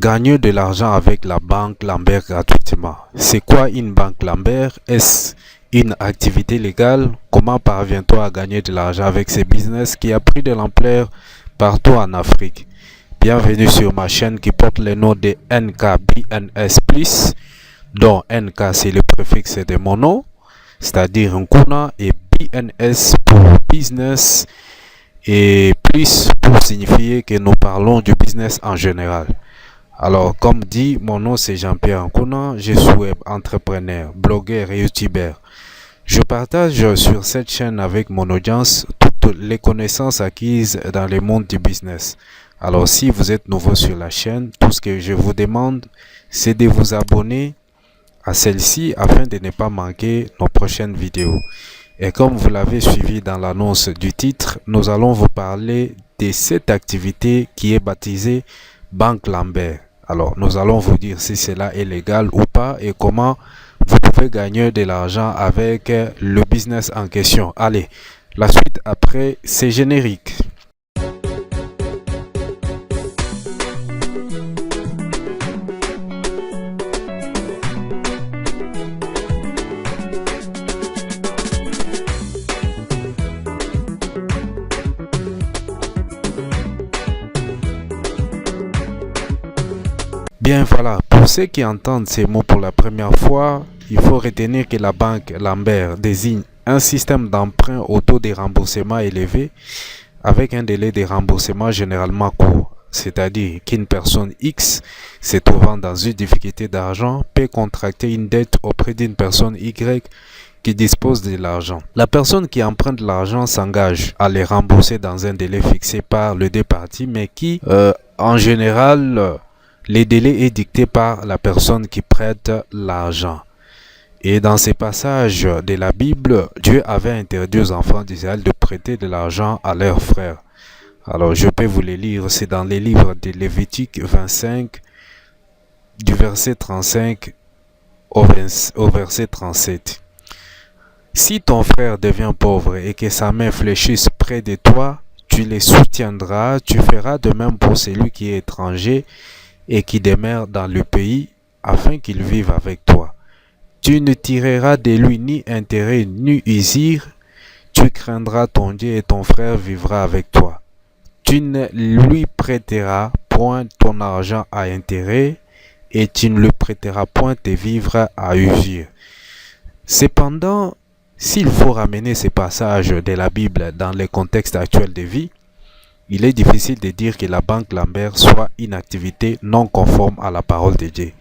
gagner de l'argent avec la banque Lambert gratuitement. C'est quoi une banque Lambert? Est-ce une activité légale? Comment parvient-on à gagner de l'argent avec ce business qui a pris de l'ampleur partout en Afrique? Bienvenue sur ma chaîne qui porte le nom de NKBNS+, dont NK c'est le préfixe de mon nom, c'est-à-dire Nkuna, et BNS pour business, et plus pour signifier que nous parlons du business en général. Alors, comme dit, mon nom c'est Jean-Pierre Nkuna, je suis web entrepreneur, blogueur et youtubeur. Je partage sur cette chaîne avec mon audience toutes les connaissances acquises dans le monde du business. Alors, si vous êtes nouveau sur la chaîne, tout ce que je vous demande, c'est de vous abonner à celle-ci afin de ne pas manquer nos prochaines vidéos. Et comme vous l'avez suivi dans l'annonce du titre, nous allons vous parler de cette activité qui est baptisée Banque Lambert. Alors, nous allons vous dire si cela est légal ou pas et comment vous pouvez gagner de l'argent avec le business en question. Allez, la suite après, c'est générique. Bien voilà, pour ceux qui entendent ces mots pour la première fois, il faut retenir que la banque Lambert désigne un système d'emprunt au taux de remboursement élevé avec un délai de remboursement généralement court. C'est-à-dire qu'une personne X se trouvant dans une difficulté d'argent peut contracter une dette auprès d'une personne Y qui dispose de l'argent. La personne qui emprunte l'argent s'engage à les rembourser dans un délai fixé par les deux parties, mais qui, en général, le délai est dicté par la personne qui prête l'argent. Et dans ces passages de la Bible, Dieu avait interdit aux enfants d'Israël de prêter de l'argent à leurs frères. Alors je peux vous les lire, c'est dans les livres de Lévitique 25, du verset 35 au verset 37. Si ton frère devient pauvre et que sa main fléchisse près de toi, tu les soutiendras, tu feras de même pour celui qui est étranger et qui demeure dans le pays, afin qu'il vive avec toi. Tu ne tireras de lui ni intérêt ni usure, tu craindras ton Dieu et ton frère vivra avec toi. Tu ne lui prêteras point ton argent à intérêt, et tu ne lui prêteras point tes vivres à usure. Cependant, s'il faut ramener ces passages de la Bible dans le contexte actuel de vie, il est difficile de dire que la banque Lambert soit une activité non conforme à la parole de Dieu.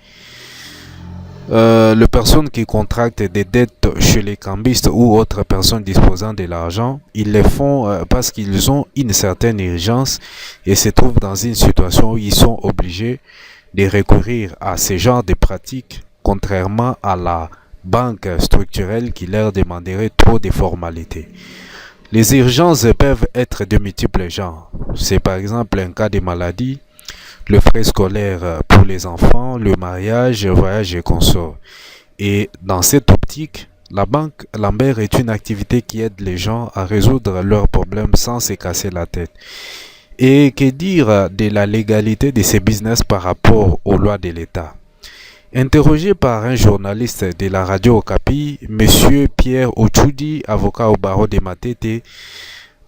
Les personnes qui contractent des dettes chez les cambistes ou autres personnes disposant de l'argent, ils le font parce qu'ils ont une certaine urgence et se trouvent dans une situation où ils sont obligés de recourir à ce genre de pratiques, contrairement à la banque structurelle qui leur demanderait trop de formalités. Les urgences peuvent être de multiples genres. C'est par exemple un cas de maladie, le frais scolaire pour les enfants, le mariage, le voyage et consorts. Et dans cette optique, la banque Lambert est une activité qui aide les gens à résoudre leurs problèmes sans se casser la tête. Et que dire de la légalité de ces business par rapport aux lois de l'État? Interrogé par un journaliste de la radio Okapi, M. Pierre Ochudi, avocat au barreau de Matete,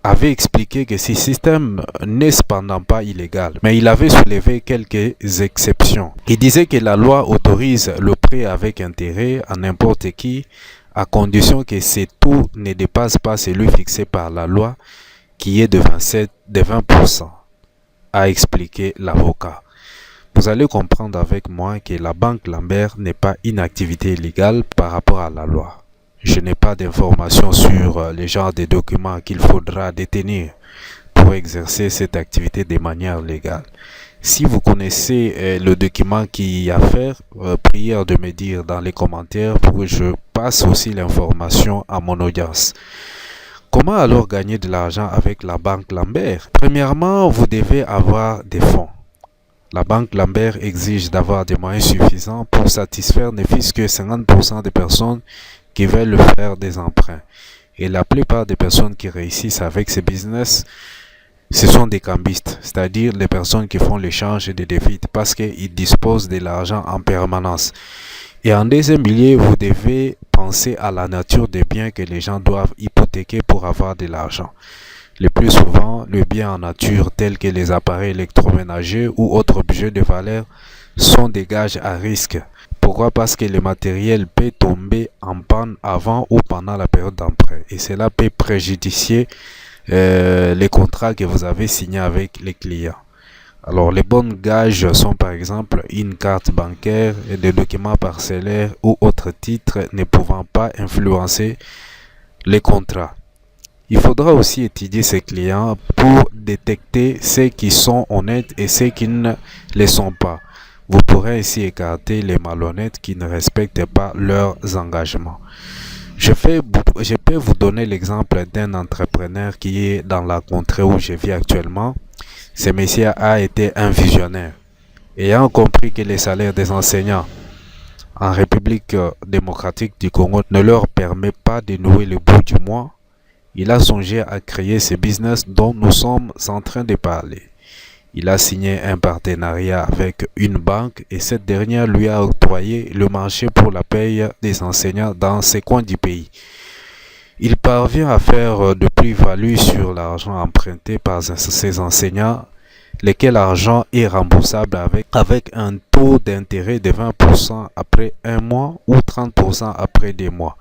avait expliqué que ce système n'est cependant pas illégal, mais il avait soulevé quelques exceptions. Il disait que la loi autorise le prêt avec intérêt à n'importe qui, à condition que ces taux ne dépassent pas celui fixé par la loi, qui est de 20%, a expliqué l'avocat. Vous allez comprendre avec moi que la banque Lambert n'est pas une activité illégale par rapport à la loi. Je n'ai pas d'informations sur les genres de documents qu'il faudra détenir pour exercer cette activité de manière légale. Si vous connaissez le document qui y a à faire, priez de me dire dans les commentaires pour que je passe aussi l'information à mon audience. Comment alors gagner de l'argent avec la banque Lambert? Premièrement, vous devez avoir des fonds. La banque Lambert exige d'avoir des moyens suffisants pour satisfaire ne fût-ce que 50% des personnes qui veulent faire des emprunts. Et la plupart des personnes qui réussissent avec ces business Ce sont des cambistes, c'est-à-dire les personnes qui font l'échange des devises parce qu'ils disposent de l'argent en permanence. Et en deuxième lieu, vous devez penser à la nature des biens que les gens doivent hypothéquer pour avoir de l'argent. Le plus souvent, les biens en nature tels que les appareils électroménagers ou autres objets de valeur sont des gages à risque. Pourquoi? Parce que le matériel peut tomber en panne avant ou pendant la période d'emprunt et cela peut préjudicier les contrats que vous avez signés avec les clients. Alors, les bons gages sont par exemple une carte bancaire et des documents parcellaires ou autres titres ne pouvant pas influencer les contrats. Il faudra aussi étudier ces clients pour détecter ceux qui sont honnêtes et ceux qui ne le sont pas. Vous pourrez ainsi écarter les malhonnêtes qui ne respectent pas leurs engagements. Je peux vous donner l'exemple d'un entrepreneur qui est dans la contrée où je vis actuellement. Ce monsieur a été un visionnaire. Ayant compris que les salaires des enseignants en République démocratique du Congo ne leur permet pas de nouer le bout du mois, il a songé à créer ce business dont nous sommes en train de parler. Il a signé un partenariat avec une banque et cette dernière lui a octroyé le marché pour la paye des enseignants dans ces coins du pays. Il parvient à faire de plus-value sur l'argent emprunté par ces enseignants, lequel argent est remboursable avec un taux d'intérêt de 20% après un mois ou 30% après 2 mois.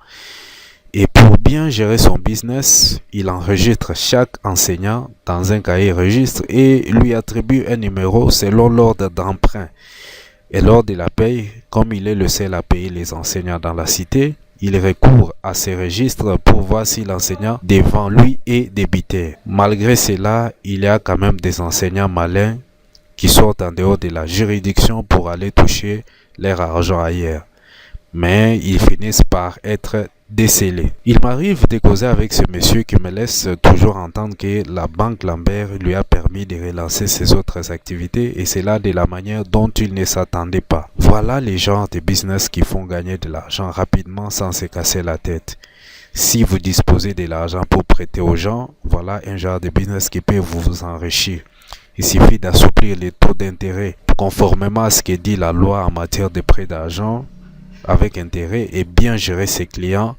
Et pour bien gérer son business, il enregistre chaque enseignant dans un cahier registre et lui attribue un numéro selon l'ordre d'emprunt. Et lors de la paye, comme il est le seul à payer les enseignants dans la cité, il recourt à ces registres pour voir si l'enseignant devant lui est débité. Malgré cela, il y a quand même des enseignants malins qui sortent en dehors de la juridiction pour aller toucher leur argent ailleurs. Mais ils finissent par être décelés. Il m'arrive de causer avec ce monsieur qui me laisse toujours entendre que la banque Lambert lui a permis de relancer ses autres activités et cela de la manière dont il ne s'attendait pas. Voilà les genres de business qui font gagner de l'argent rapidement sans se casser la tête. Si vous disposez de l'argent pour prêter aux gens, voilà un genre de business qui peut vous enrichir. Il suffit d'assouplir les taux d'intérêt conformément à ce que dit la loi en matière de prêt d'argent avec intérêt et bien gérer ses clients,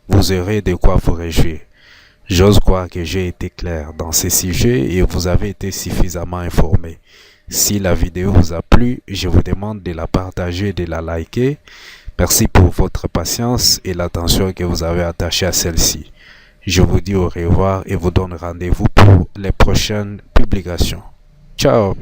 vous aurez de quoi vous réjouir. J'ose croire que j'ai été clair dans ces sujets et vous avez été suffisamment informé. Si la vidéo vous a plu, je vous demande de la partager et de la liker. Merci pour votre patience et l'attention que vous avez attachée à celle-ci. Je vous dis au revoir et vous donne rendez-vous pour les prochaines publications. Ciao!